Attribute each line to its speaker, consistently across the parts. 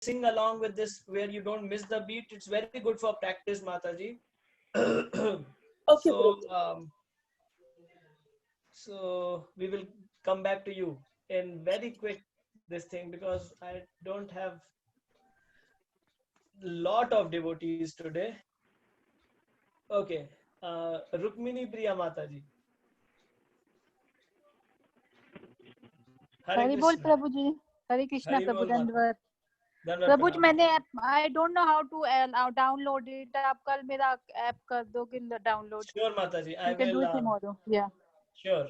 Speaker 1: sing along with this where you don't miss the beat. It's very good for practice, Mataji.
Speaker 2: Okay,
Speaker 1: so
Speaker 2: Prabhuji.
Speaker 1: so we will come back to you in very quick this thing, because I don't have lot of devotees today. Okay, Rukmini Priya Mataji. Hare
Speaker 3: Hari बोल
Speaker 1: Krishna.
Speaker 3: प्रभु जी. हरे Krishna
Speaker 1: Hari
Speaker 3: प्रभु
Speaker 1: bol Mataji.
Speaker 3: दंडवत.
Speaker 1: Dandavat
Speaker 3: प्रभु ji
Speaker 1: pranam.
Speaker 3: मैंने I don't know how to download it. आप कल मेरा app कर दोगे download.
Speaker 1: Sure, Mataji.
Speaker 3: You
Speaker 1: I
Speaker 3: can do
Speaker 1: will.
Speaker 3: It tomorrow. Yeah
Speaker 1: Sure.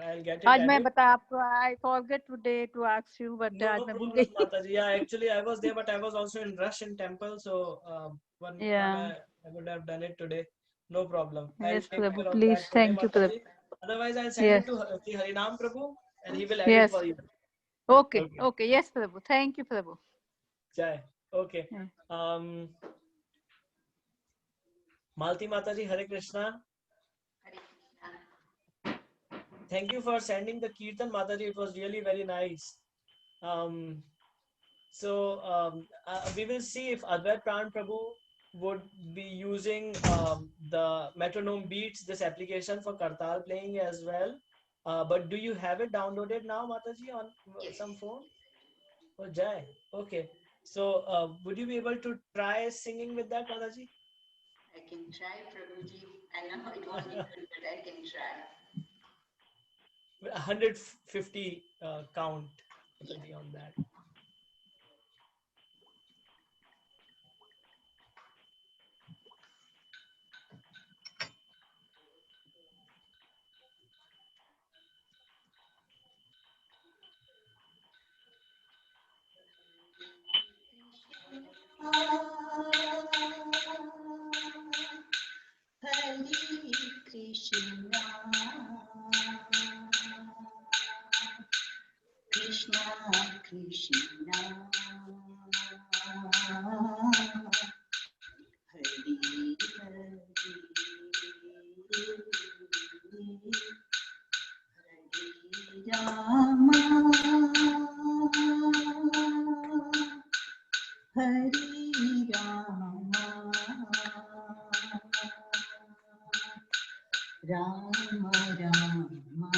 Speaker 1: I'll get it
Speaker 3: आज मैं
Speaker 1: added.
Speaker 3: बता आपको. I forget today to ask you but
Speaker 1: No,
Speaker 3: आज
Speaker 1: no
Speaker 3: मैं भूल
Speaker 1: problem,
Speaker 3: गई.
Speaker 1: Mataji. Yeah, actually, I was there, but I was also in rush in temple, so one
Speaker 3: या
Speaker 1: I would have done it today. No problem. I'll
Speaker 3: yes
Speaker 1: take
Speaker 3: Prabhu
Speaker 1: care of
Speaker 3: please.
Speaker 1: that today,
Speaker 3: thank you
Speaker 1: Mataji.
Speaker 3: Prabhu.
Speaker 1: Otherwise, I'll send it
Speaker 3: yes
Speaker 1: to Sri Harinam Prabhu, and he will add it
Speaker 3: yes.
Speaker 1: for you.
Speaker 3: Okay
Speaker 1: Okay.
Speaker 3: Okay. Yes Prabhu. Thank you Prabhu.
Speaker 1: Jai. Okay. Um, Malti Mataji, Hare Krishna. Thank you for sending the Kirtan, Mataji. It was really very nice. Um, we will see if Advait Pran Prabhu would be using the metronome beats, this application for Kartal playing as well. But do you have it downloaded now, Mataji, on some phone? Oh, Jai. Okay. So would you be able to try singing with that, Mataji?
Speaker 4: I can try, Prabhuji. I know it won't be good, but I can try.
Speaker 1: 150 count, Mataji, on that.
Speaker 4: Hare Krishna, Krishna Krishna, Hare Hare, Hare Rama, Hare Rama, Rama Rama,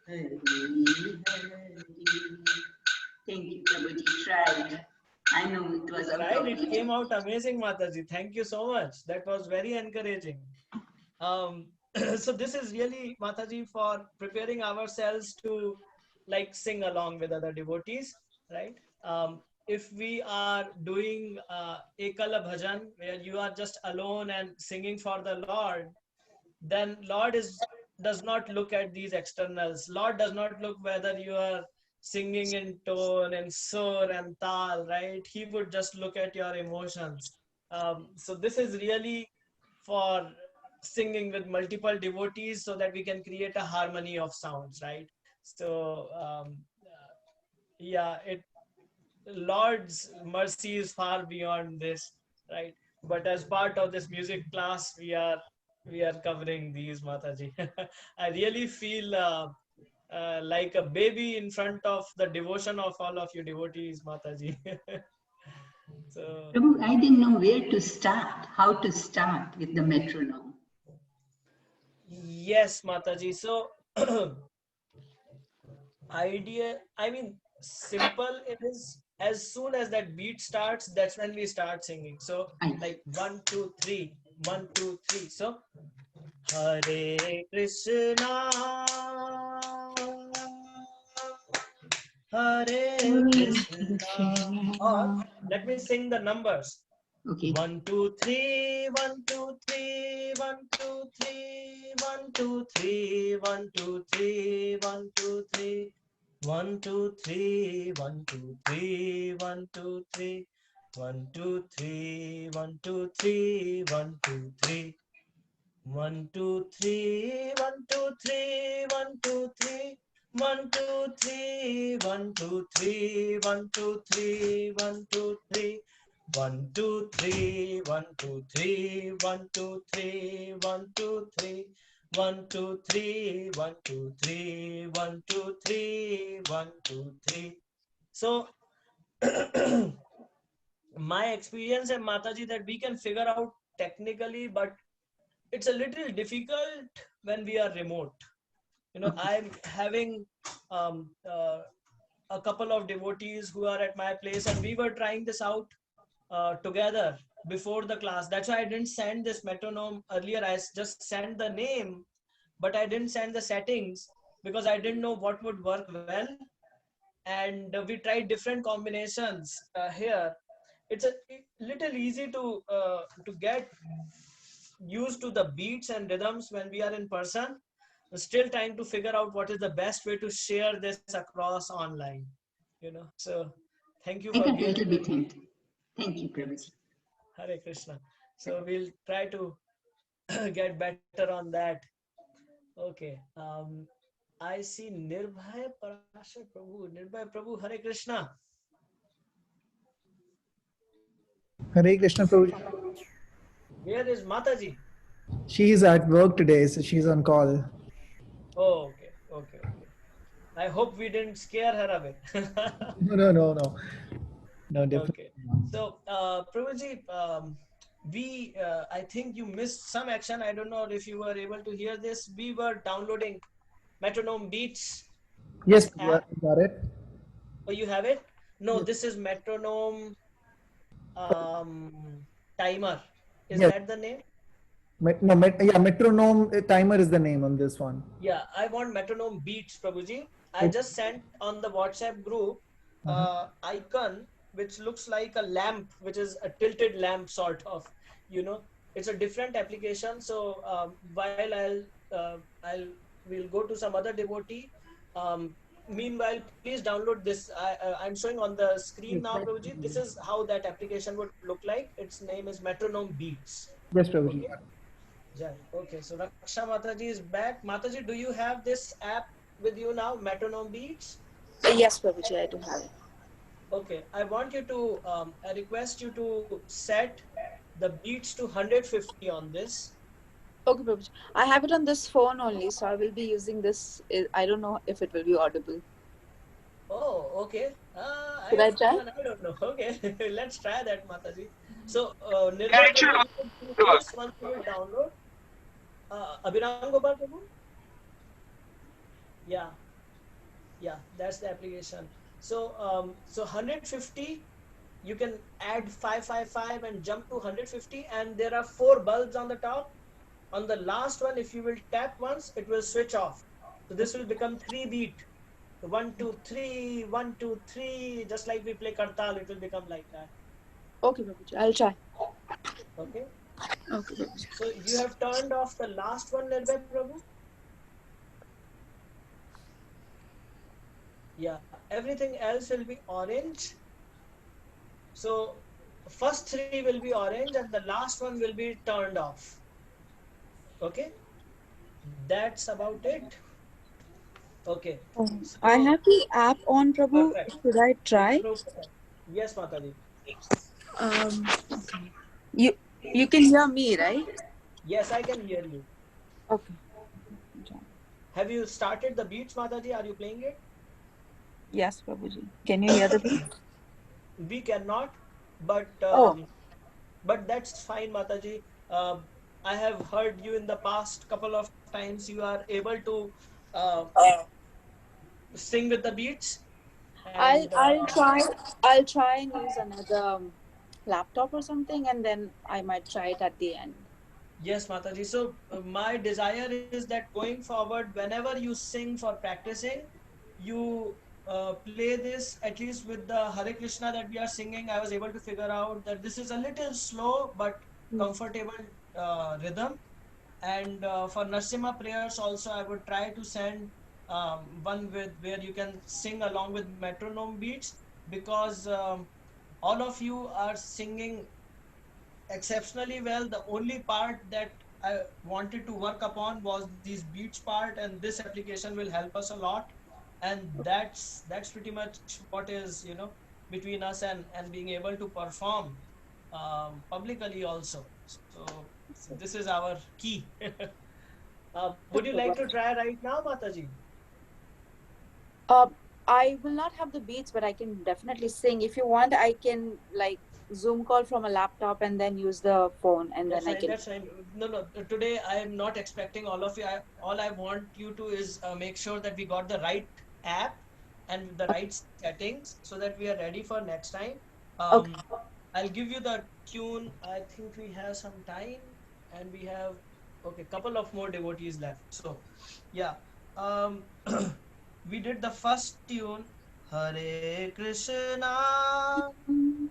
Speaker 4: Hare Hare. Thank you, Prabhuji. Tried. I know it was out
Speaker 1: Right,
Speaker 4: of
Speaker 1: it came out amazing, Mataji. Thank you so much. That was very encouraging. So this is really, Mataji, for preparing ourselves to like sing along with other devotees, right? If we are doing Ekala Bhajan, where you are just alone and singing for the Lord, then Lord does not look at these externals. Lord does not look whether you are singing in tone and sur and tal, right? He would just look at your emotions. So this is really for singing with multiple devotees so that we can create a harmony of sounds, right? So yeah, it Lord's mercy is far beyond this, right? But as part of this music class, we are covering these, Mataji. I really feel like a baby in front of the devotion of all of you devotees, Mataji. So
Speaker 4: Prabhu, I didn't know where to start, how to start with the metronome.
Speaker 1: yes, Mataji. So simple it is. As soon as that beat starts, that's when we start singing. So like 1 2 3, 1 2 3. So Hare Krishna, Hare Krishna. Or let me sing the numbers.
Speaker 4: Okay.
Speaker 1: 1 2 3, 1 2 3, 1 2 3, 1 2 3, 1 2 3, 1 2 3, 1 2 3, 1 2 3, 1 2 3, 1 2 3, 1 2 3, 1 2 3. 1 2 3, 1 2 3, 1 2 3, 1 2 3, 1 2 3, 1 2 3, 1 2 3, 1 2 3, 1 2 3, 1 2 3, 1 2 3, 1, 2, 3, 1, 2, 3, 1, 2, 3, 1, 2, 3. So my experience and Mataji that we can figure out technically, but it's a little difficult when we are remote. You know, I'm having um, uh, a couple of devotees who are at my place, and we were trying this out together before the class. That's why I didn't send this metronome earlier. I just sent the name, but I didn't send the settings because I didn't know what would work well. And we tried different combinations here. It's a little easy to get used to the beats and rhythms when we are in person. We're still trying to figure out what is the best way to share this across online. You know, so thank you
Speaker 4: I
Speaker 1: for
Speaker 4: can
Speaker 1: giving
Speaker 4: help
Speaker 1: me.
Speaker 4: with him. Thank you, Prabhuji.
Speaker 1: Hare Krishna. So we'll try to get better on that. Okay. I see Nirbhay Parashar Prabhu. Nirbhay Prabhu, Hare Krishna.
Speaker 2: Hare Krishna Prabhuji.
Speaker 1: Where is Mataji?
Speaker 2: She is at work today, so she's on call.
Speaker 1: Oh, okay. Okay. Okay. I hope we didn't scare her away.
Speaker 2: No. No, definitely.
Speaker 1: Okay. So, Prabhuji, I think you missed some action. I don't know if you were able to hear this. We were downloading Metronome Beats,
Speaker 2: Yes,
Speaker 1: this app.
Speaker 2: got it.
Speaker 1: Oh, you have it? No,
Speaker 2: Yes.
Speaker 1: this is Metronome Timer. Is
Speaker 2: Yes.
Speaker 1: that the name?
Speaker 2: Yeah, metronome timer is the name on this one.
Speaker 1: Yeah, I want Metronome Beats, Prabhuji. I
Speaker 2: Okay.
Speaker 1: just sent on the WhatsApp group icon which looks like a lamp, which is a tilted lamp sort of. You know, it's a different application. So while I'll we'll go to some other devotee. Meanwhile, please download this. I'm showing on the screen now, Prabhuji. This is how that application would look like. Its name is Metronome Beats.
Speaker 2: Yes, Prabhuji.
Speaker 1: Okay. Jai. Okay, so Raksha Mataji is back. Mataji, do you have this app with you now, Metronome Beats?
Speaker 5: Yes, Prabhuji, I do have it.
Speaker 1: Okay, I want you to, I request you to set the beats to 150 on this.
Speaker 5: Okay, Prabhuji. I have it on this phone only, so I will be using this. I don't know if it will be audible.
Speaker 1: Oh, okay.
Speaker 5: Should I try?
Speaker 1: I don't know. Okay, let's try that, Mataji. So, Nirbhay Prabhu, you will do this once you will download. Abhinam Gopal Prabhu? Yeah. Yeah, that's the application. So so 150, you can add 555 and jump to 150, and there are 4 bulbs on the top. On the last one, if you will tap once, it will switch off. So this will become 3 beat. 1 2 3 1 2 3, just like we play kartal, it will become like that.
Speaker 5: Okay, Prabhuji, I'll try.
Speaker 1: Okay.
Speaker 5: Okay, Prabhuji.
Speaker 1: So you have turned off the last one, Nirbhay Prabhu? Yeah, everything else will be orange. So first 3 will be orange and the last one will be turned off. Okay, that's about it. Okay. So,
Speaker 5: I have the app on, Prabhu.
Speaker 1: perfect.
Speaker 5: Should I try?
Speaker 1: Yes, Mataji.
Speaker 5: Okay. You can hear me, right?
Speaker 1: Yes, I can hear you.
Speaker 5: Okay.
Speaker 1: Have you started the beats, Mataji? Are you playing it?
Speaker 5: Yes, Prabhuji. Can you hear the beat?
Speaker 1: We cannot, but but that's fine, Mataji. I have heard you in the past couple of times. You are able to sing with the beats. And,
Speaker 5: I'll try and use another laptop or something, and then I might try it at the end.
Speaker 1: Yes, Mataji. So my desire is that going forward, whenever you sing for practicing, you play this at least with the Hare Krishna that we are singing. I was able to figure out that this is a little slow but comfortable rhythm. And for Narsimha prayers also, I would try to send one with where you can sing along with metronome beats, because all of you are singing exceptionally well. The only part that I wanted to work upon was these beats part, and this application will help us a lot. And that's pretty much what is, you know, between us and being able to perform publicly also. So this is our key. Would you like to try right now, Mataji?
Speaker 5: I will not have the beats, but I can definitely sing. If you want, I can like Zoom call from a laptop and then use the phone, and
Speaker 1: That's
Speaker 5: then I
Speaker 1: fine.
Speaker 5: can.
Speaker 1: That's fine. No, no. Today I am not expecting all of you. All I want you to is make sure that we got the right app and the right settings so that we are ready for next time.
Speaker 5: Okay.
Speaker 1: I'll give you the tune. I think we have some time and we have okay, couple of more devotees left. So, yeah. Um, we did the first tune, Hare Krishna.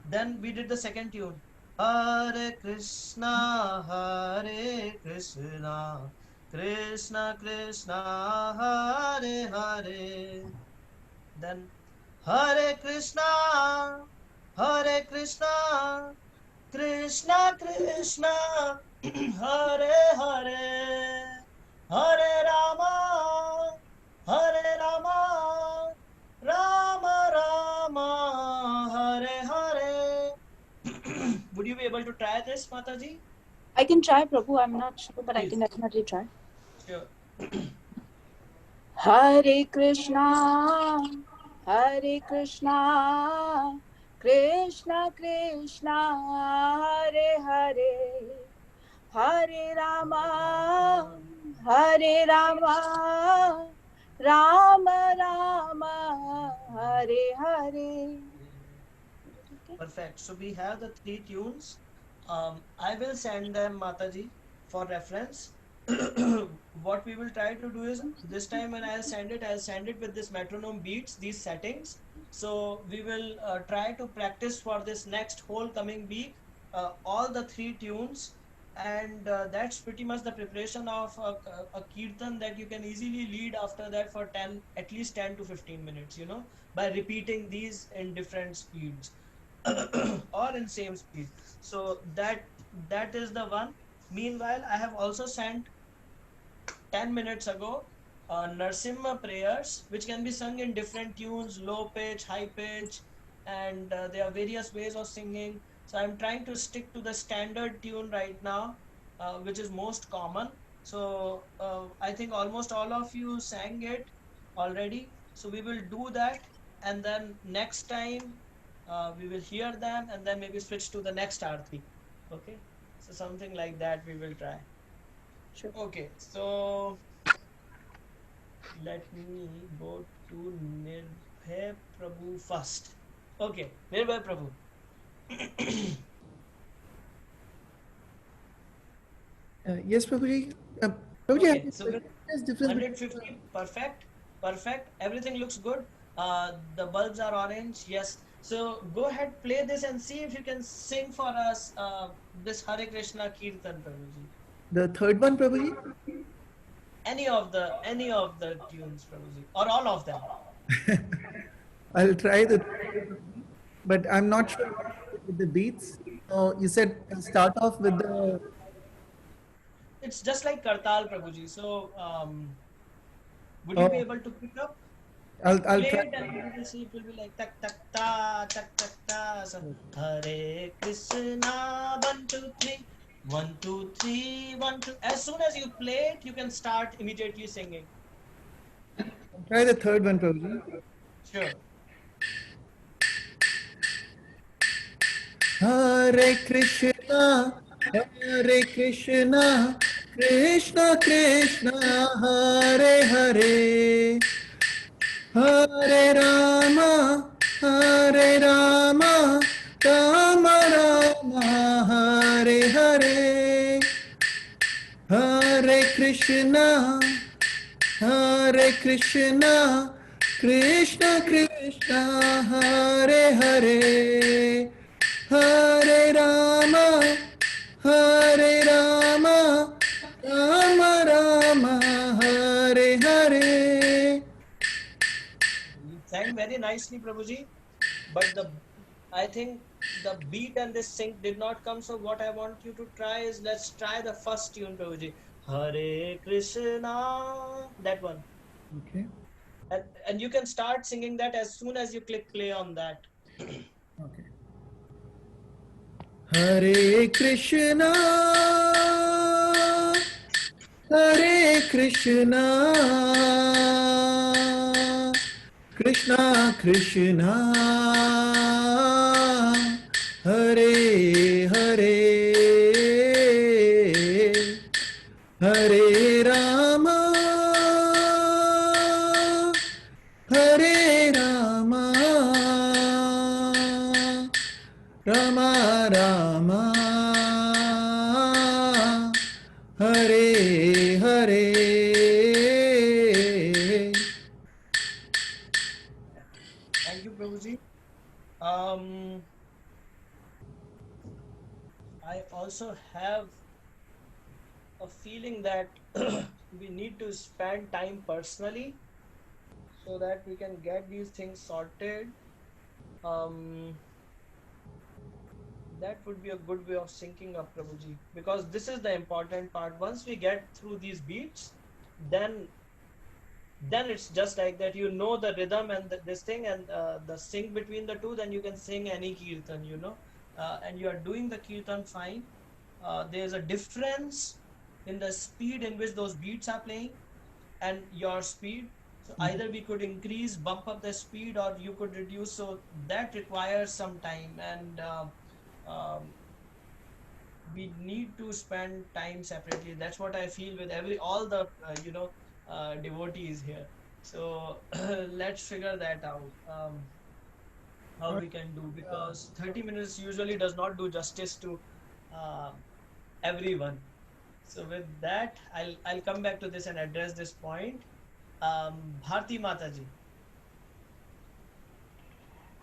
Speaker 1: Then we did the second tune, Hare Krishna, Hare Krishna, Krishna Krishna, Hare Hare. Then Hare Krishna, Hare Krishna, Krishna Krishna, Hare Hare, Hare Rama, Hare Rama, Rama Rama, Hare Hare. Would you be able to try this, Mataji?
Speaker 5: I can try, Prabhu. I'm not sure, but I
Speaker 1: Please.
Speaker 5: can definitely try.
Speaker 1: Sure.
Speaker 5: Hare Krishna, Hare Krishna, Krishna Krishna, Hare Hare, Hare Rama, Hare Rama, Rama Rama, Hare Hare.
Speaker 1: Perfect. So we have the three tunes. I will send them, Mataji, for reference. What we will try to do is this time when I'll send it with this metronome beats, these settings. So we will try to practice for this next whole coming week, all the three tunes. And that's pretty much the preparation of a kirtan that you can easily lead after that for 10, at least 10 to 15 minutes, by repeating these in different speeds. Or in same speed. So that is the one. Meanwhile, I have also sent 10 minutes ago Narsimha prayers, which can be sung in different tunes, low pitch, high pitch, and there are various ways of singing. So I'm trying to stick to the standard tune right now, which is most common. So I think almost all of you sang it already. So we will do that, and then next time we will hear them, and then maybe switch to the next arti. Okay, so something like that we will try.
Speaker 5: Sure.
Speaker 1: Okay, so let me go to Nirbhay Prabhu first. Okay, Nirbhay Prabhu.
Speaker 2: Yes, Prabhuji. Prabhuji,
Speaker 1: Okay, so
Speaker 2: there's difference between
Speaker 1: 150, perfect, perfect. Everything looks good. The bulbs are orange. Yes. So go ahead, play this and see if you can sing for us this Hare Krishna Kirtan, Prabhuji.
Speaker 2: the third one, Prabhuji.
Speaker 1: Any of the tunes, Prabhuji, or all of them.
Speaker 2: I'll try but I'm not sure with the beats. So you said start off with the.
Speaker 1: It's just like Kartal, Prabhuji. So would you be able to pick up?
Speaker 2: I'll
Speaker 1: Play
Speaker 2: try.
Speaker 1: it and you will see it will be like tak tak ta tak tak ta. So Hare Krishna 1 2 3 1 2 3 1 2. As soon as you play it, you can start immediately singing.
Speaker 2: Try the third one, Prabhuji.
Speaker 1: Sure.
Speaker 2: Hare Krishna, Hare Krishna, Krishna Krishna, Hare Hare, Hare Rama, Hare Rama, Rama Rama, Hare Hare, Hare Krishna, Hare Krishna, Krishna Krishna, Hare Hare, Hare Rama, Hare Rama, Rama Rama, Hare Hare.
Speaker 1: You sang very nicely, Prabhuji. But I think the beat and the sync did not come. So what I want you to try is let's try the first tune, Prabhuji. Hare Krishna. That one.
Speaker 2: Okay.
Speaker 1: And you can start singing that as soon as you click play on that.
Speaker 2: Okay. Hare Krishna, Hare Krishna, Krishna Krishna, Hare Hare, Hare Rama, Hare Rama, Rama Rama, Hare Hare.
Speaker 1: Thank you, Prabhuji. Um, I also have a feeling that we need to spend time personally so that we can get these things sorted. Um, that would be a good way of syncing up, Prabhuji, because this is the important part. Once we get through these beats, then it's just like that. You know the rhythm and this thing and the sync between the two. Then you can sing any kirtan, and you are doing the kirtan fine. There's a difference in the speed in which those beats are playing and your speed. So either we could increase, bump up the speed, or you could reduce. So that requires some time, and um, we need to spend time separately. That's what I feel with all the devotees here. So let's figure that out. How we can do, because 30 minutes usually does not do justice to uh, everyone. So with that, I'll come back to this and address this point. Bharti Mataji.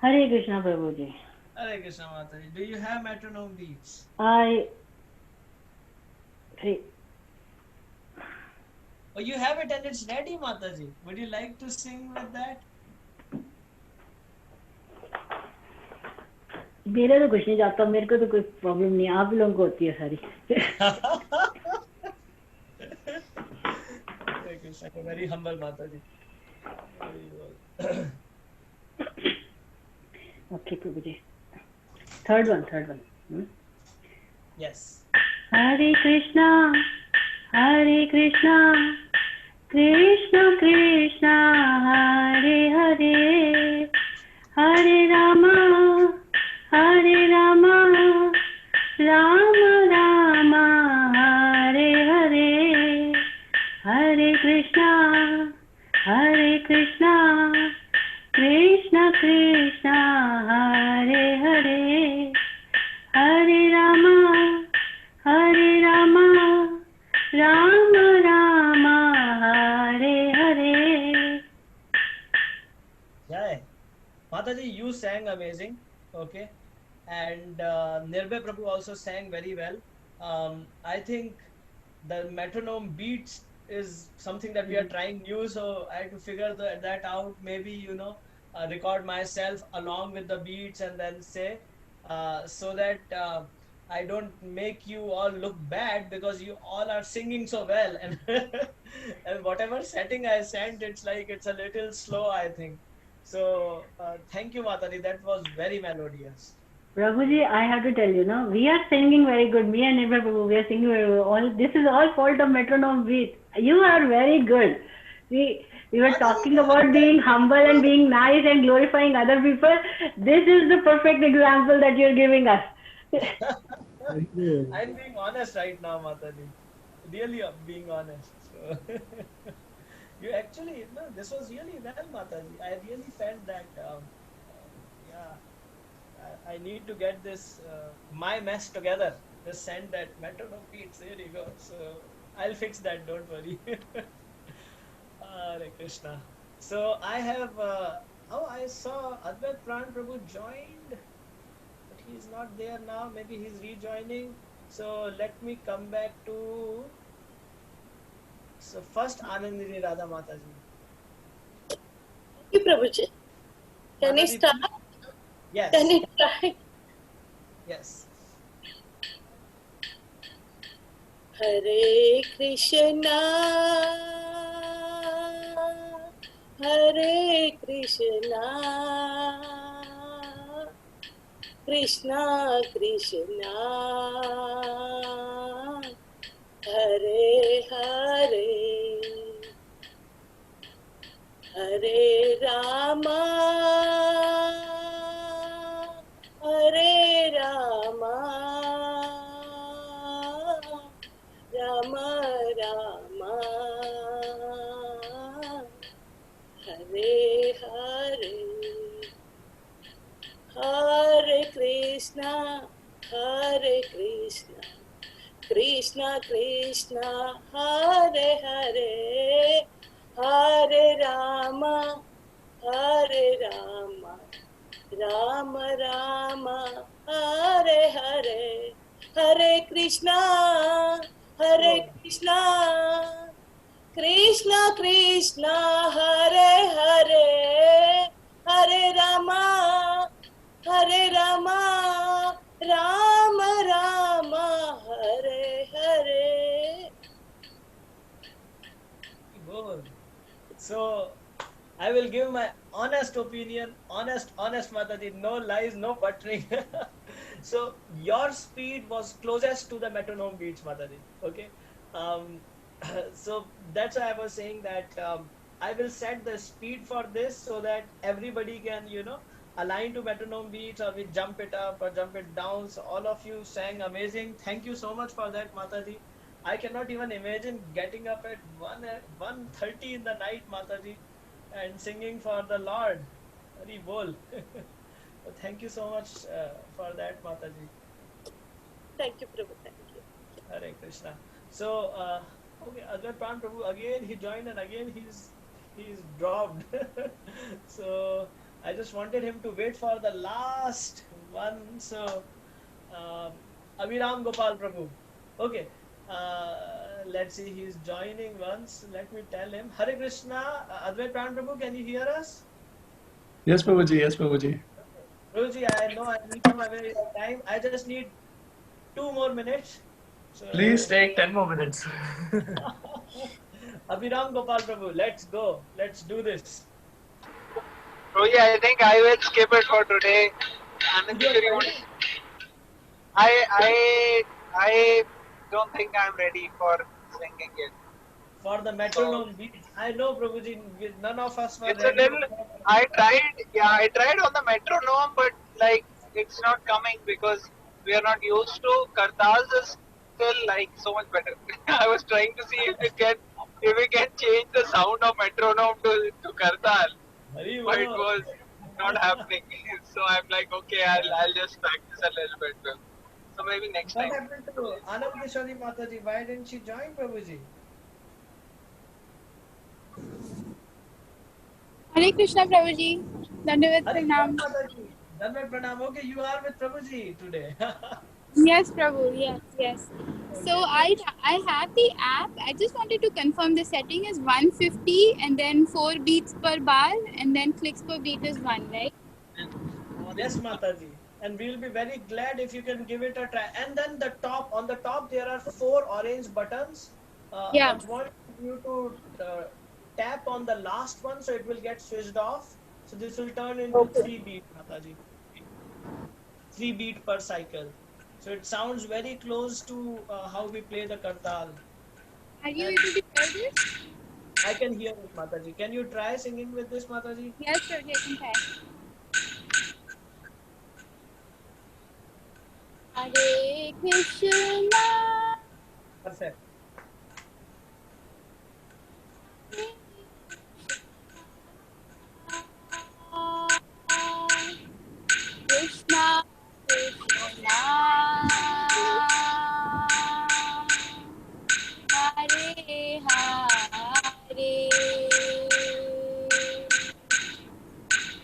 Speaker 6: Hare Krishna Prabhuji.
Speaker 1: Hare Krishna Mataji. Do you have metronome beats? Oh, you have it and it's ready, Mataji. Would you like to sing with that?
Speaker 6: मेरा तो कुछ नहीं जाता, मेरे को तो कोई problem नहीं, आप लोगों को होती है सारी.
Speaker 1: Very humble Mataji.
Speaker 6: Okay, Prabhuji. Third one.
Speaker 1: Yes.
Speaker 6: Hare Krishna, Krishna Krishna, Hare Hare, Hare Rama, Rama Rama, Hare Hare, Hare Krishna, Krishna Krishna, Hare Hare, Hare Rama, Rama Rama, Hare Hare.
Speaker 1: Jai. Mataji, you sang amazing. Okay. And Nirbhay Prabhu also sang very well. I think the metronome beats is something that we are trying new, so I had to figure that out. Maybe record myself along with the beats and then say, so that I don't make you all look bad, because you all are singing so well, and and whatever setting I sent, it's like it's a little slow, I think. So thank you, Mataji. That was very melodious.
Speaker 6: Prabhuji, I have to tell you, no, we are singing very good. Me and Nirbhay Prabhu, we are singing very good. This is all fault of metronome beat. You are very good. We were talking about being humble and being nice and glorifying other people. This is the perfect example that you're giving us.
Speaker 1: I'm being honest right now, Mataji. Really, I'm being honest. So you actually, no, this was really well, Mataji. I really felt that, yeah, I need to get this, my mess together. Just send that metronome beats. There you go. So I'll fix that. Don't worry. Hare Krishna. So I have, I saw Advait Pran Prabhu joined, but he's not there now. Maybe he's rejoining. So let me come back to, so first Anandini Radha Mataji.
Speaker 7: Thank you, Prabhuji. Can I start?
Speaker 1: Yes.
Speaker 7: Can I try?
Speaker 1: Yes.
Speaker 7: Hare Krishna, Hare Krishna, Krishna Krishna, Hare Hare, Hare Rama, Hare Rama, Rama Rama, Hare Hare, Hare Krishna, Hare Krishna, Krishna Krishna, Hare Hare, Hare Rama, Hare Rama, Rama Rama, Hare Hare, Hare Krishna, Hare Krishna, Krishna Krishna, Hare Hare, Hare Rama, Hare Rama, Rama Rama, Hare Hare.
Speaker 1: Good. So I will give my honest opinion, honest Mataji, no lies, no buttering. So your speed was closest to the metronome beats, Mataji. Okay. Um, so that's why I was saying that I will set the speed for this so that everybody can, align to metronome beats, or we jump it up or jump it down. So all of you sang amazing. Thank you so much for that, Mataji. I cannot even imagine getting up at 1:30 in the night, Mataji, and singing for the Lord. Hari bol. Thank you so much for that, Mataji.
Speaker 7: Thank you, Prabhu. Thank you.
Speaker 1: Hare Krishna. So, okay, Advait Pran Prabhu, again he joined and again he's dropped. So, I just wanted him to wait for the last one. So, Abhiram Gopal Prabhu. Okay. Let's see, he's joining once. Let me tell him. Hare Krishna, Advait Pran Prabhu, can you hear us?
Speaker 8: Yes, Prabhuji. Yes, Prabhuji.
Speaker 1: Prabhuji, I know I need to have your time. I just need 2 more minutes. So,
Speaker 8: Please take 10 more minutes.
Speaker 1: Abhiram Gopal Prabhu, let's go. Let's do this.
Speaker 9: Prabhuji, I think I will skip it for today. I don't think I'm ready for singing it.
Speaker 1: For the metronome beats, I know, Prabhuji, none of us were
Speaker 9: It's
Speaker 1: ready.
Speaker 9: a little. I tried on the metronome, but like it's not coming because we are not used to. Kartals is still like so much better. I was trying to see if we can change the sound of metronome to Kartal,
Speaker 1: Hari
Speaker 9: but it
Speaker 1: bol.
Speaker 9: was not happening. So I'm like, okay, I'll just practice a little bit. So maybe next
Speaker 1: What
Speaker 9: time.
Speaker 1: happened to Anand Kishori Mataji? Why didn't she join, Prabhuji?
Speaker 3: Hare Krishna Prabhuji. Dandavat
Speaker 1: Hare
Speaker 3: Pranam.
Speaker 1: Krishna Mataji. Dandavat Pranam. Okay, you are with Prabhuji today.
Speaker 3: Yes, Prabhu. Yes. So I have the app. I just wanted to confirm the setting is 150 and then 4 beats per bar and then clicks per beat is 1, right?
Speaker 1: Yes, Mataji. And we'll be very glad if you can give it a try. And then on the top, there are 4 orange buttons.
Speaker 3: Yeah.
Speaker 1: I want you to tap on the last one so it will get switched off. So this will turn into 3 beat, Mataji. 3 beat per cycle. So it sounds very close to how we play the Kartal.
Speaker 3: Are you able to hear this?
Speaker 1: I can hear it, Mataji. Can you try singing with this, Mataji?
Speaker 3: Yes, Prabhuji, I can try. Hare Krishna.
Speaker 1: Perfect.
Speaker 3: Krishna, Krishna, Hare Hare,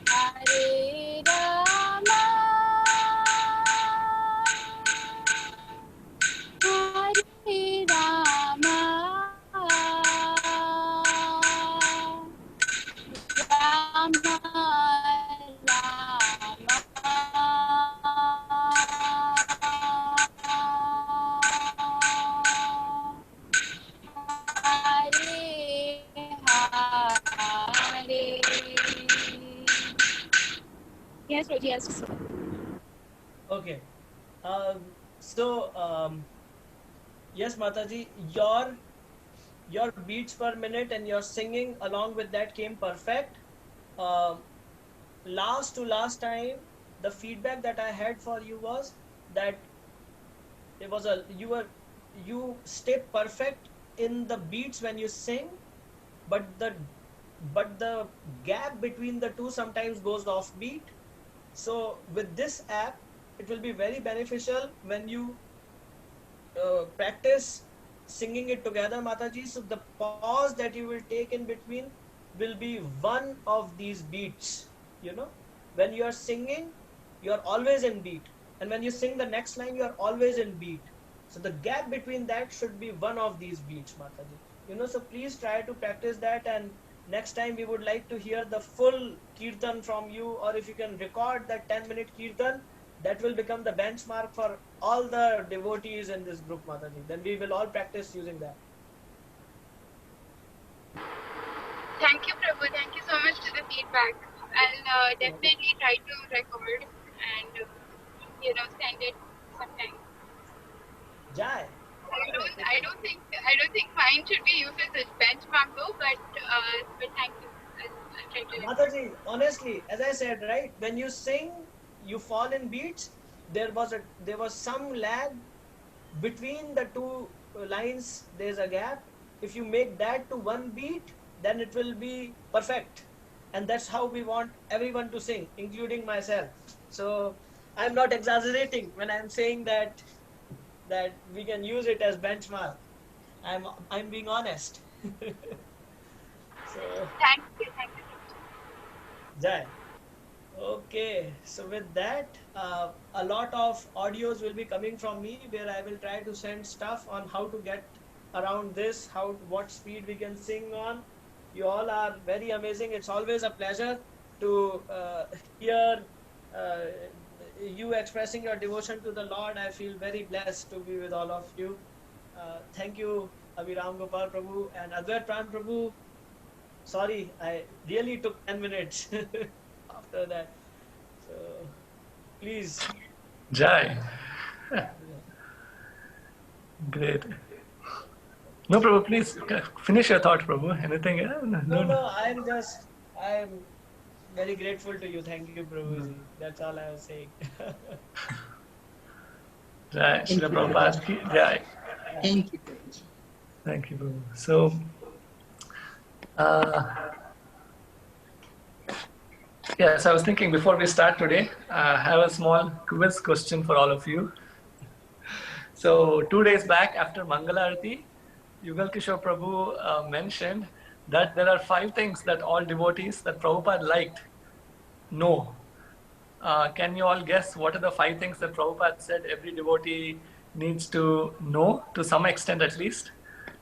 Speaker 3: Hare Rama, Hare Rama, Rama Yes, Roji, yes.
Speaker 1: Okay. So Yes, Mataji, your beats per minute and your singing along with that came perfect. Last to last time, the feedback that I had for you was that it was you stay perfect in the beats when you sing, but the gap between the two sometimes goes off beat. So with this app, it will be very beneficial when you practice singing it together, Mataji. So the pause that you will take in between will be one of these beats. You know, when you are singing, you are always in beat, and when you sing the next line, you are always in beat. So the gap between that should be one of these beats, Mataji. You know, so please try to practice that, and next time we would like to hear the full kirtan from you, or if you can record that 10-minute kirtan, that will become the benchmark for all the devotees in this group, Mataji. Then we will all practice using that.
Speaker 3: Thank you, Prabhu. Thank you so much for the feedback. I'll definitely try to record and send it sometime.
Speaker 1: Jai.
Speaker 3: I don't think mine should be used as a benchmark though, but thank you. I'll try to.
Speaker 1: Mataji, honestly, as I said, right, when you sing, you fall in beats. There was some lag between the two lines. There's a gap. If you make that to one beat, then it will be perfect, and that's how we want everyone to sing, including myself. So I'm not exaggerating when I'm saying that we can use it as benchmark. I'm being honest. So
Speaker 3: Thank you.
Speaker 1: Jai. Okay, so with that, a lot of audios will be coming from me where I will try to send stuff on how to get around this, what speed we can sing on. You all are very amazing. It's always a pleasure to hear you expressing your devotion to the Lord. I feel very blessed to be with all of you. Thank you, Abhiram Gopal Prabhu and Advait Pran Prabhu. Sorry, I really took 10 minutes after that. So, please.
Speaker 8: Jai. Great. No, Prabhu, please finish your thought, Prabhu. Anything?
Speaker 1: No, I'm very grateful to you. Thank you, Prabhuji. That's all I was saying.
Speaker 8: Jai, Srila Prabhupada ki Jai.
Speaker 4: Thank you, Prabhuji.
Speaker 8: Thank you, Prabhu. So, yes, I was thinking before we start today, I have a small quiz question for all of you. So, 2 days back after Mangalarati, Yugal Kishore Prabhu mentioned that there are 5 things that all devotees that Prabhupada liked know. Can you all guess what are the 5 things that Prabhupada said every devotee needs to know to some extent at least?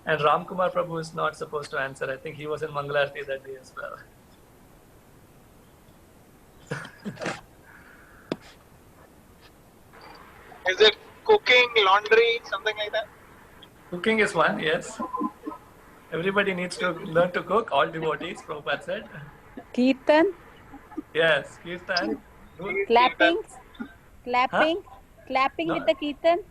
Speaker 8: And Ram Kumar Prabhu is not supposed to answer. I think he was in Mangalarati that day as well.
Speaker 9: Is it cooking, laundry, something like that?
Speaker 8: Cooking is one, yes. Everybody needs to learn to cook, all devotees, Prabhupada said.
Speaker 5: Kirtan,
Speaker 8: Yes, Kirtan.
Speaker 5: clapping, clapping
Speaker 8: No.
Speaker 5: with the kirtan.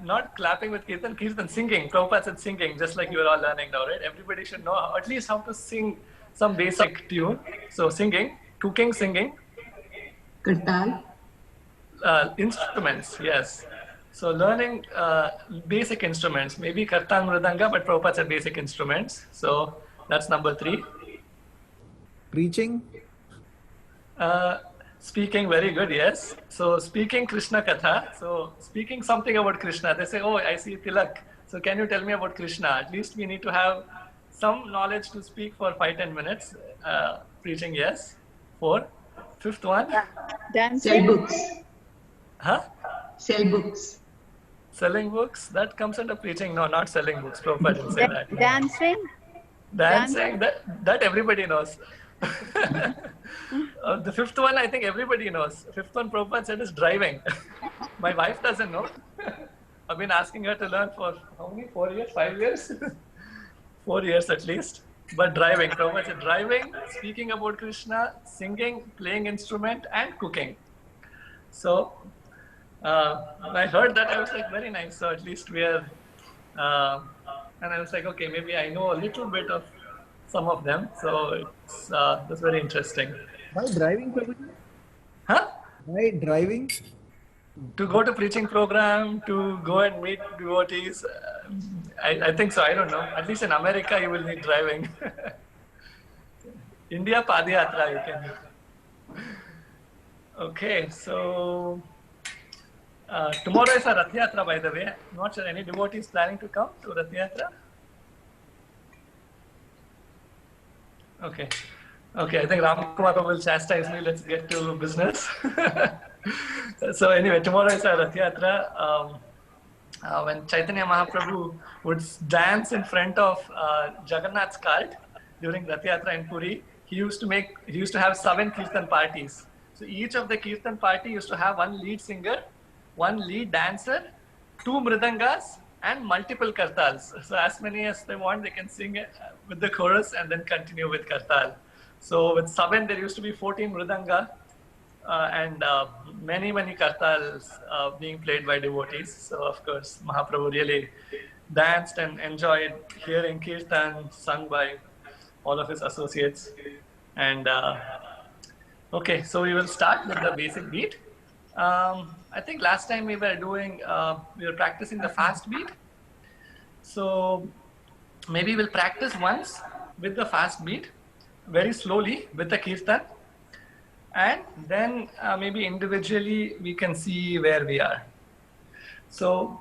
Speaker 8: Not clapping with Kirtan, Kirtan singing. Prabhupada said singing, just like you are all learning now, right? Everybody should know at least how to sing some basic tune. So singing, cooking, singing.
Speaker 4: Kartal.
Speaker 8: Instruments, yes. So learning basic instruments, maybe Kartal Mridanga, but Prabhupada said basic instruments. So that's number 3.
Speaker 2: Preaching?
Speaker 8: Speaking, very good, yes. So speaking Krishna Katha, so speaking something about Krishna. They say, oh, I see Tilak. So can you tell me about Krishna? At least we need to have some knowledge to speak for 5-10 minutes. Preaching, yes. 4. 5th one?
Speaker 4: Sell
Speaker 5: Dancing,
Speaker 4: books.
Speaker 8: Huh?
Speaker 4: Sell books.
Speaker 8: Selling books? That comes under preaching. No, not selling books. Prabhupada didn't say that.
Speaker 5: dancing,
Speaker 8: Dancing, that everybody knows. The 5th one, I think everybody knows. 5th one, Prabhupada said, is driving. My wife doesn't know. I've been asking her to learn for how many? 4 years? 5 years? 4 years at least. But driving, Prabhupada said driving, speaking about Krishna, singing, playing instrument, and cooking. So When I heard that, I was like, very nice. So at least we are, and I was like, okay, maybe I know a little bit of some of them. So it's that's very interesting.
Speaker 2: Why driving, Prabhuji?
Speaker 8: Huh?
Speaker 2: Why driving?
Speaker 8: To go to preaching program, to go and meet devotees. I think so. I don't know. At least in America, you will need driving. India, Padayatra, you can do. Okay, so tomorrow is a Rath Yatra, by the way. I'm not sure any devotees planning to come to Rath Yatra. Okay. Okay, I think Ram Kumar will chastise me. Let's get to business. So anyway, tomorrow is a Rath Yatra. When Chaitanya Mahaprabhu would dance in front of Jagannath's cart during Rath Yatra in Puri, he used to have 7 kirtan parties. So each of the kirtan party used to have one lead singer, one lead dancer, 2 mridangas, and multiple kartals. So as many as they want, they can sing with the chorus and then continue with kartal. So with 7, there used to be 14 mridanga and many kartals being played by devotees. So of course, Mahaprabhu really danced and enjoyed hearing kirtan sung by all of his associates. And okay, so we will start with the basic beat. I think last time we were practicing the fast beat. So maybe we'll practice once with the fast beat, very slowly with the kirtan. And then maybe individually we can see where we are. So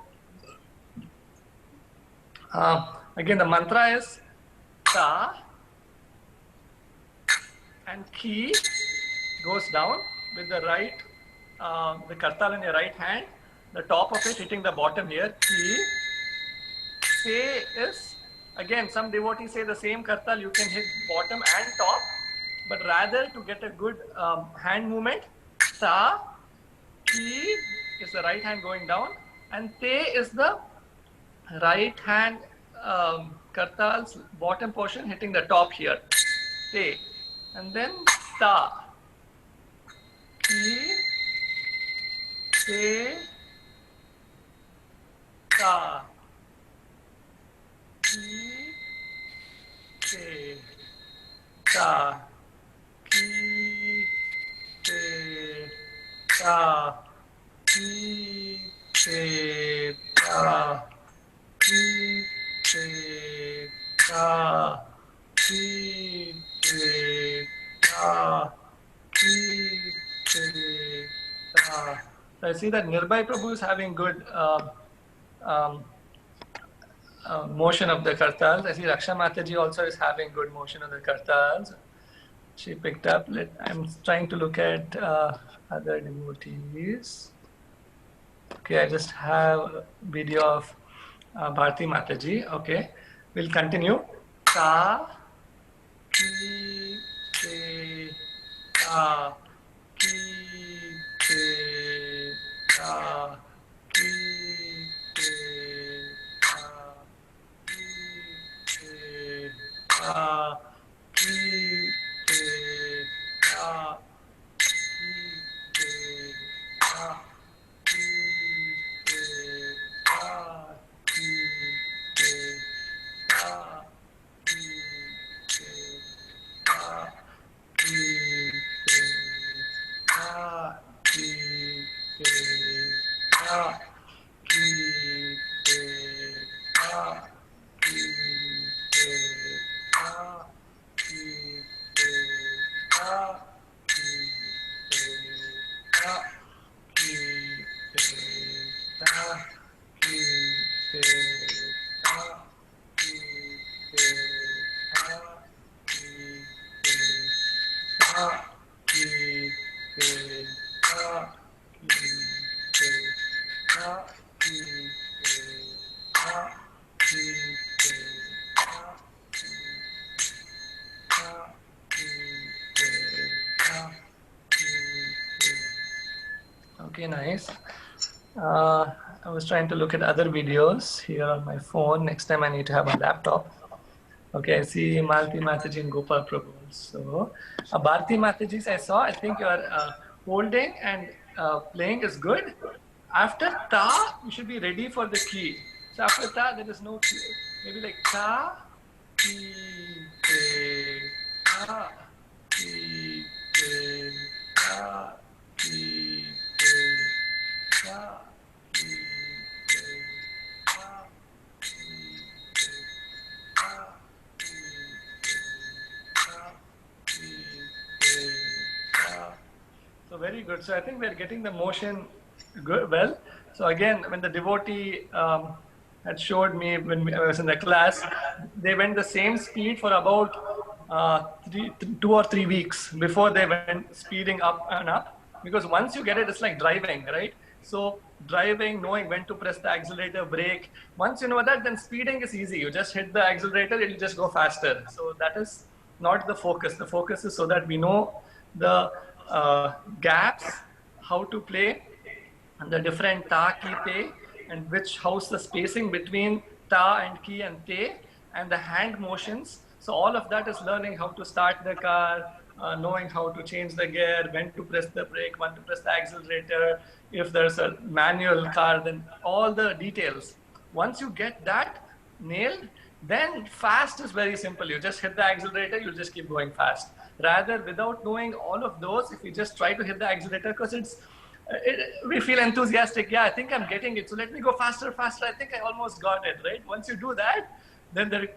Speaker 8: again, the mantra is Ta, and Ki goes down with the right, the kartal in your right hand, the top of it hitting the bottom here. Ki. Se is, again, some devotees say the same kartal you can hit bottom and top, but rather to get a good hand movement, Sa, Ki is the right hand going down, and Te is the right hand kartal's bottom portion hitting the top here. Te. And then Ta. Ki, Te, Ta. Ki, Te, Ta. Ki, Te, Ta. Ki, Te, Ta. Ki, Te, Ta. Ki, Te, Ta. Ki, Te, Ta. So I see that Nirbhay Prabhu is having good motion of the kartals. I see Raksha Mataji also is having good motion of the kartals. She picked up. I'm trying to look at other devotees. Okay, I just have a video of Bharti Mataji. Okay, we'll continue. Ta, Ki, Te, Ta, Ki, Te, Ta, Ki, Te, Ta, Ki, Te, Ta, Ki, Te, Ta, Ki, Te, Ta, Ki, Te, Ta, Ki, Te, Ta, Okay, nice. I was trying to look at other videos here on my phone. Next time I need to have a laptop. Okay, I see Malti Mataji and Gopal Prabhu. So, Bharti Mataji, I saw. I think you are holding and playing is good. after ta, you should be ready for the key. So after ta, there is no key. Maybe like ta, ki, te, ta, ki, te, ta, ki, te, ta, ki, te, ta, ki, te, ta, ki, te, ta, ki, te, ta. So very good. So I think we're getting the motion good, well. So again, when the devotee had showed me when I was in the class, they went the same speed for about 2 or 3 weeks before they went speeding up and up. Because once you get it, it's like driving, right? So driving, knowing when to press the accelerator, brake. Once you know that, then speeding is easy. You just hit the accelerator, it'll just go faster. So that is not the focus. The focus is so that we know the gaps, how to play, and the different ta, ki, te, and how's the spacing between ta and ki and te, and the hand motions. So all of that is learning how to start the car, knowing how to change the gear, when to press the brake, when to press the accelerator. If there's a manual car, then all the details. Once you get that nailed, then fast is very simple. You just hit the accelerator, you just keep going fast. Rather, without knowing all of those, if we just try to hit the accelerator, because we feel enthusiastic, yeah, I think I'm getting it, so let me go faster, I think I almost got it, right? Once you do that, then there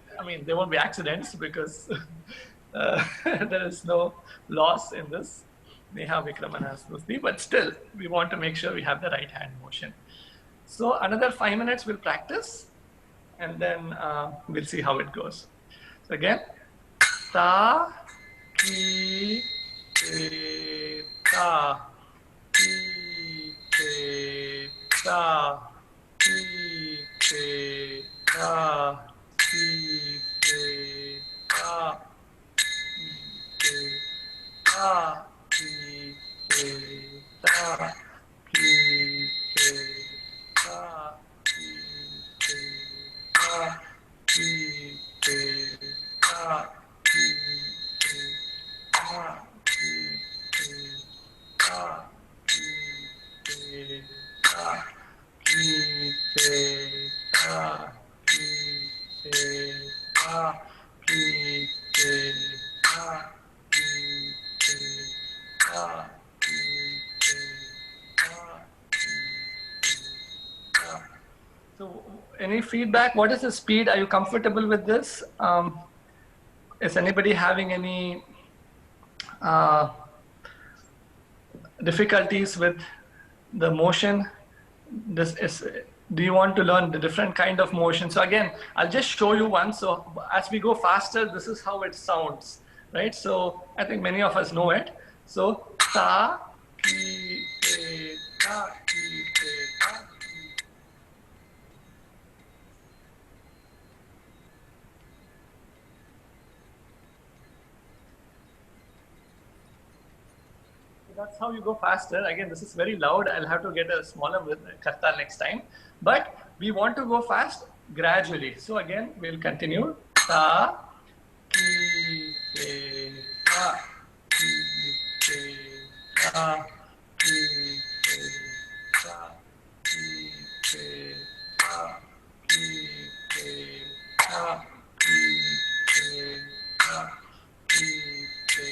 Speaker 8: won't be accidents because there is no loss in this. Neha Vikramana Smriti, but still, we want to make sure we have the right hand motion. So another 5 minutes we'll practice, and then we'll see how it goes. So again, ta, ki, te, ta, ki, te, ta, ki, te, ta, ki, te, ta, ki, te, ta, ki, te, ta, ki, te, ta, ki, te, ta, ki, So any feedback? What is the speed? Are you comfortable with this? Is anybody having any difficulties with the motion? Do you want to learn the different kind of motion? So again, I'll just show you one. So as we go faster, this is how it sounds, right? So I think many of us know it. So ta, ki, te, ta, ki, te, ta, ki. That's how you go faster. Again, this is very loud. I'll have to get a smaller kartal next time. But we want to go fast gradually. So again, we'll continue. Ta, ki, te, ta, ki, te, ta, ki, te, ta, ki, te, ta, ki, te, ta, ki, te, ta, ki, te,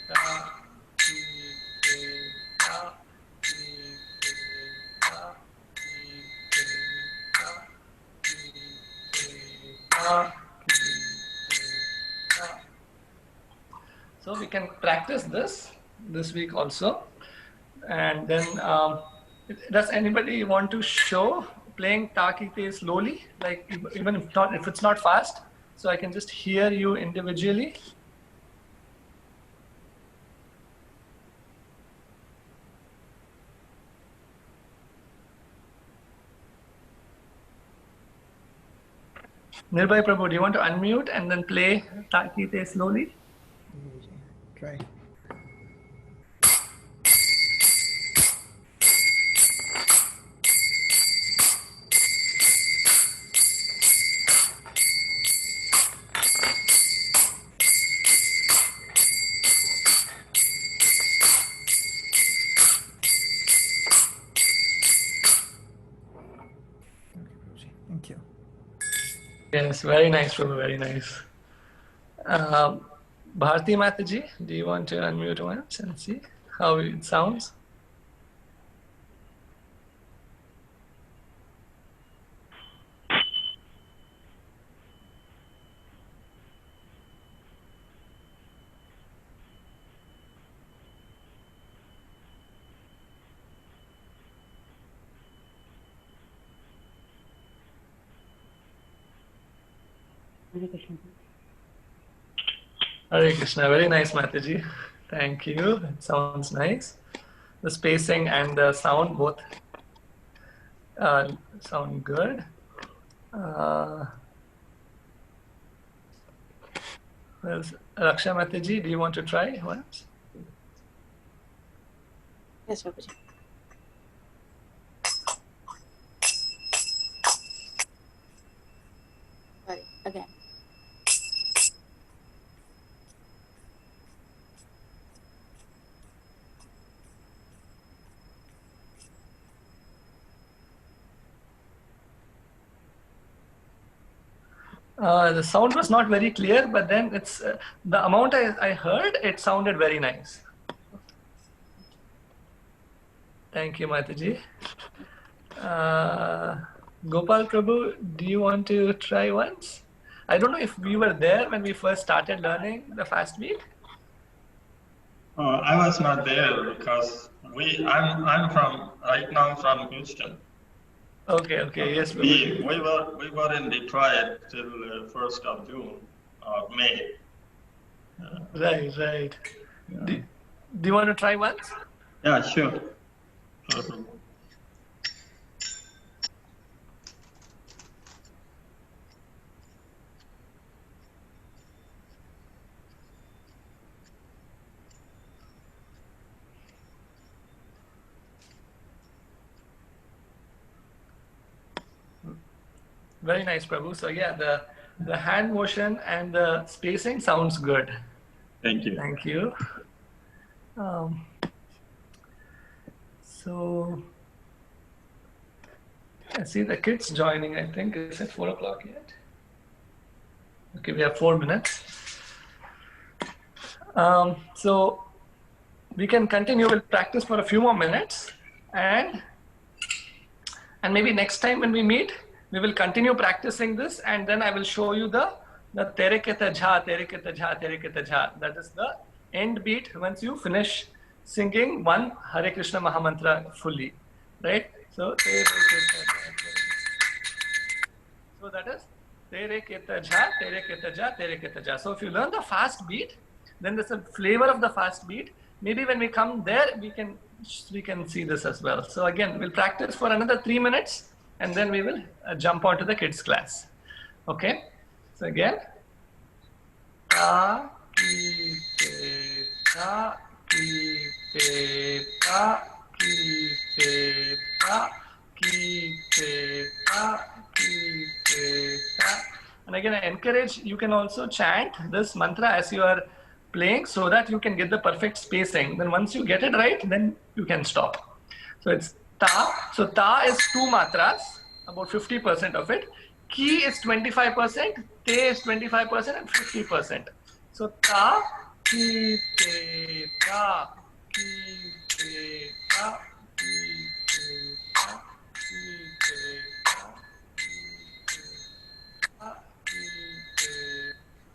Speaker 8: ta. So we can practice this week also. And then does anybody want to show playing ta, ki, te slowly, like even if it's not fast, so I can just hear you individually? Nirbhay Prabhu, do you want to unmute and then play ta, ki, te slowly?
Speaker 2: Try.
Speaker 8: Yes, very nice, Prabhu, very nice. Bharti Mataji, do you want to unmute once and see how it sounds?
Speaker 6: Hare Krishna.
Speaker 8: Hare Krishna, very nice, Mataji. Thank you. It sounds nice. The spacing and the sound both sound good. Raksha Mataji, do you want to try once?
Speaker 5: Yes, Prabhuji. Sorry, again.
Speaker 8: The sound was not very clear, but then it's the amount I heard, it sounded very nice. Thank you, Mataji. Gopal Prabhu, do you want to try once? I don't know if we were there when we first started learning the fast beat.
Speaker 10: I was not there because I'm right now from Houston.
Speaker 8: Okay, yes.
Speaker 10: We were in Detroit till 1st of June or May.
Speaker 8: Right.
Speaker 10: Yeah.
Speaker 8: Do you want to try once?
Speaker 10: Yeah, sure.
Speaker 8: Very nice, Prabhu. So yeah, the hand motion and the spacing sounds good.
Speaker 10: Thank you.
Speaker 8: Thank you. So I see the kids joining, I think. Is it 4 o'clock yet? Okay, we have 4 minutes. So we can continue with practice for a few more minutes, and maybe next time when we meet, we will continue practicing this, and then I will show you the tere keta jha, tere keta jha, tere keta jha. That is the end beat once you finish singing one Hare Krishna Mahamantra fully, right? So tere keta jha, so that is tere keta jha, tere keta jha, tere keta jha. So if you learn the fast beat, then there's a flavor of the fast beat. Maybe when we come there, we can see this as well. So again, we'll practice for another 3 minutes, and then we will jump on to the kids class. Okay? So again. Ta, ki, te, ta, ki, te, ta, ki, te, ta, ki, te, ta, ki, te, ta. And again, I encourage, you can also chant this mantra as you are playing so that you can get the perfect spacing. Then once you get it right, then you can stop. So it's ta. So ta is 2 matras, about 50% of it. Ki is 25%, te is 25%, and 50%. So ta, ki, te, ta, ki, te, ta, ki, te, ta, ki, te, ta, ki, te, ta, ki, te,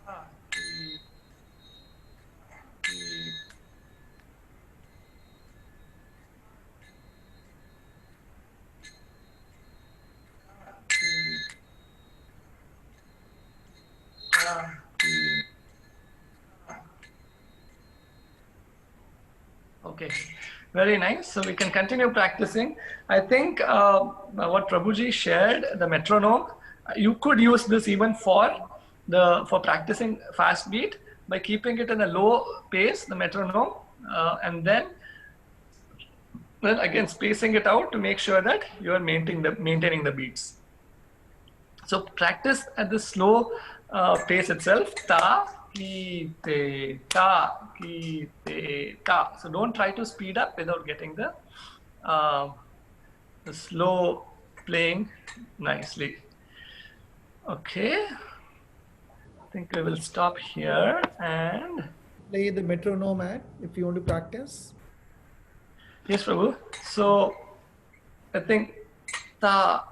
Speaker 8: ta, ki. Okay, very nice. So we can continue practicing. I think what Prabhuji shared, the metronome, you could use this even for practicing fast beat by keeping it in a low pace, the metronome, and then again spacing it out to make sure that you are maintaining the beats. So practice at the slow pace itself. Ta, ki, te, ta, ki, te, ta. So don't try to speed up without getting the slow playing nicely. Okay. I think we will stop here and
Speaker 2: Play the metronome at if you want to practice.
Speaker 8: yes, Prabhu. So I think ta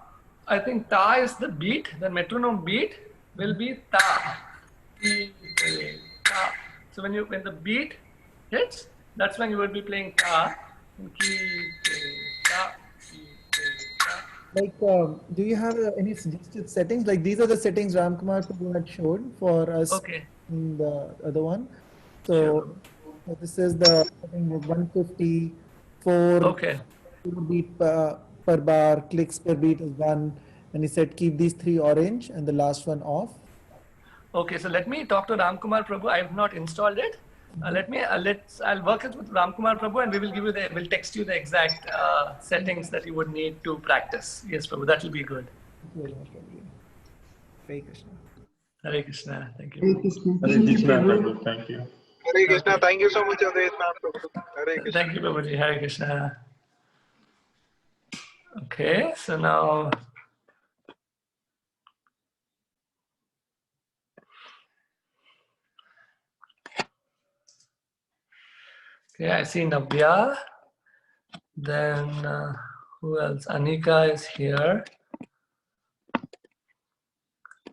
Speaker 8: is the beat. The metronome beat will be ta. Ta. So when the beat hits, that's when you will be playing ta. Ta.
Speaker 2: Like, do you have any suggested settings? Like these are the settings Ramkumar Prabhu had showed for us
Speaker 8: Okay.
Speaker 2: in the other one. So,
Speaker 8: Sure.
Speaker 2: so this is the setting of 150, 4
Speaker 8: Okay.
Speaker 2: beat per bar, clicks per beat is 1. And he said keep these 3 orange and the last one off.
Speaker 8: Okay, so let me talk to Ramkumar Prabhu. I have not installed it. I'll work it with Ramkumar Prabhu, and we'll text you the exact settings that you would need to practice. Yes, Prabhu, that will be good.
Speaker 2: Hare Krishna.
Speaker 8: Hare Krishna. Thank you.
Speaker 11: Hare Krishna.
Speaker 10: Hare
Speaker 11: Thank you,
Speaker 10: Krishna,
Speaker 11: Prabhu.
Speaker 10: Prabhu. Thank you.
Speaker 9: Hare Krishna. Thank you so much, Prabhu. Hare Krishna.
Speaker 8: Thank you, Prabhuji. Hare Krishna. Okay, so now okay, I see Navya. Then who else? Anika is here.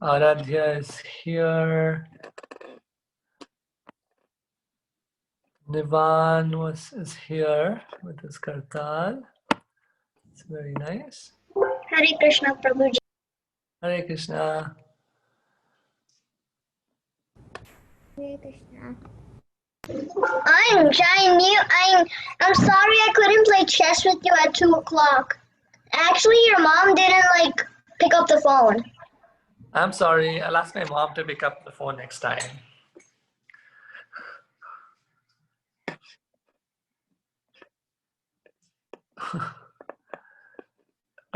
Speaker 8: Aradhya is here. Nivan is here with his kartal. It's very nice.
Speaker 12: Hare Krishna, Prabhuji.
Speaker 8: Hare Krishna.
Speaker 12: Hare Krishna. I'm Giant Mew. I'm sorry I couldn't play chess with you at 2 o'clock. Actually, your mom didn't pick up the phone.
Speaker 8: I'm sorry. I'll ask my mom to pick up the phone next time.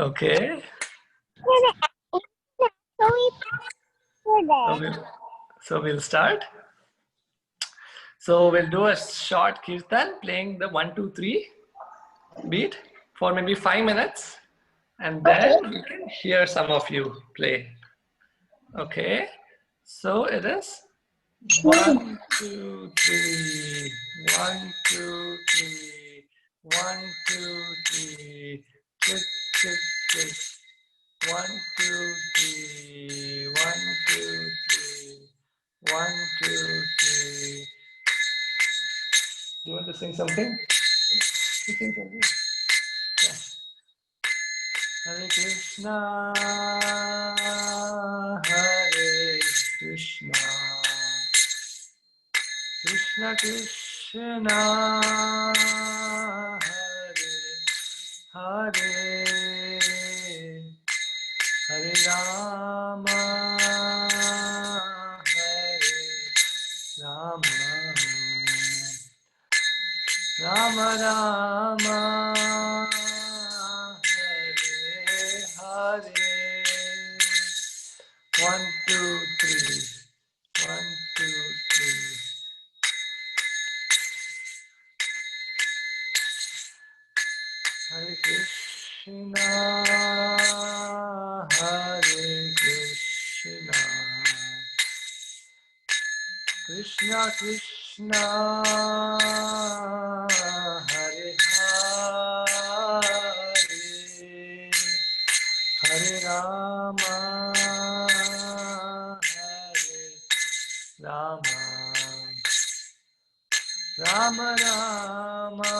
Speaker 8: Okay. So we'll start. So we'll do a short kirtan playing the 1, 2, 3 beat for maybe 5 minutes, and then we can hear some of you play. Okay. So it is 1, 2, 3. 1, 2, 3. 1, 2, 3. Tick, tick, tick. 1, 2, 3. 1, 2, 3. 1, 2, 3. You want to sing something? You sing something? Yeah. Hare Krishna, Hare Krishna, Krishna Krishna, Hare Hare, Hare Rama, Hare Rama, Rama Rama, Hare Hare. 1, 2, 3. 1, 2, 3. Hare Krishna, Hare Krishna, Krishna Krishna, Hare Hare, Hare Rama, Hare Rama, Rama Rama,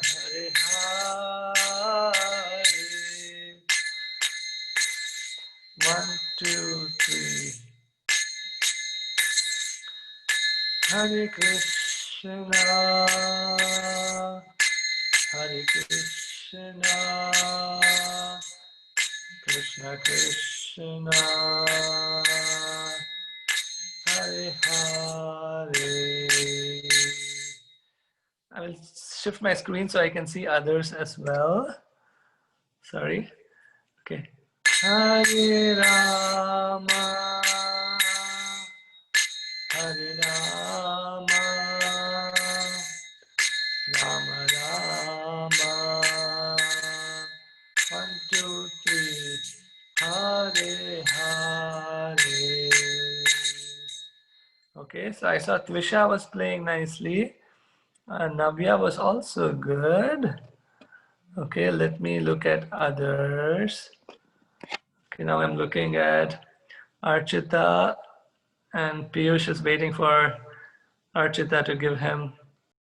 Speaker 8: Hare Hare. 1, 2, 3. Hare Krishna, Hare Krishna, Krishna Krishna, Hare Hare. I will shift my screen so I can see others as well. Sorry. Okay. Hare Rama, Hare Rama, Rama Rama. 1, 2, 3. So I saw Twisha was playing nicely. Navya was also good. Okay, let me look at others. Okay, now I'm looking at Archita, and Piyush is waiting for Archita to give him